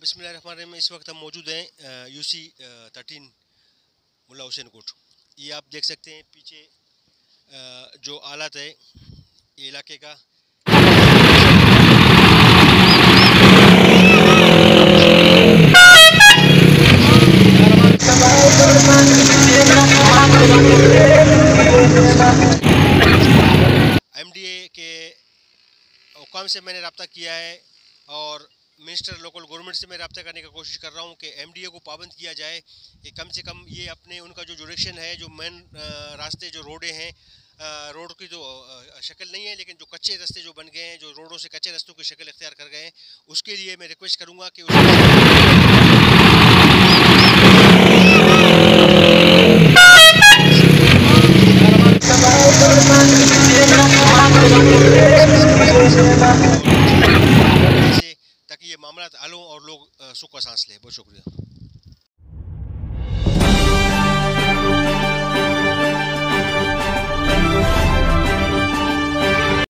बिस्मिल्लाहिर्रहमानिर्रहीम। इस वक्त हम मौजूद हैं यूसी 13 मुल्ला हुसैन कोट। ये आप देख सकते हैं पीछे जो आलत है ये इलाके का। एमडीए के हुकाम से मैंने रब्ता किया है और मिनिस्टर लोकल गवर्नमेंट से मैं रब्ता करने की कोशिश कर रहा हूँ कि एमडीए को पाबंद किया जाए कि कम से कम ये अपने उनका जो डायरेक्शन है, जो मेन रास्ते जो रोडें हैं, रोड की जो शक्ल नहीं है लेकिन जो कच्चे रास्ते जो बन गए हैं, जो रोडों से कच्चे रास्तों की शक्ल इख्तियार कर गए हैं, उसके लिए मैं रिक्वेस्ट करूँगा कि ताकि ये मामला हल हों और लोग सुख का सांस लें। बहुत शुक्रिया।